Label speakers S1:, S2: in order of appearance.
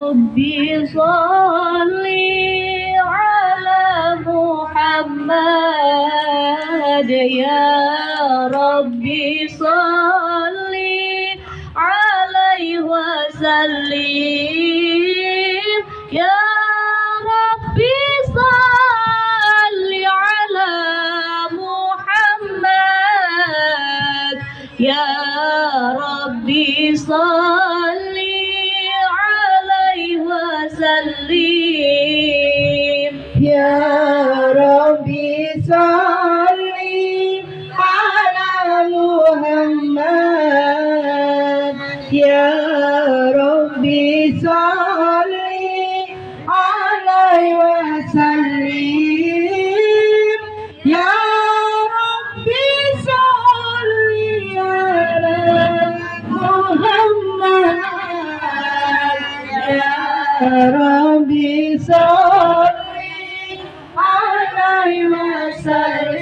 S1: ربي صل على محمد يا ربي صل عليه وسلم يا ربي صل على محمد يا ربي صل وسلم
S2: يا ربي صل على محمد يا ربي صل عليه وسلم يا ربي صل على محمد يا ربي صل عليه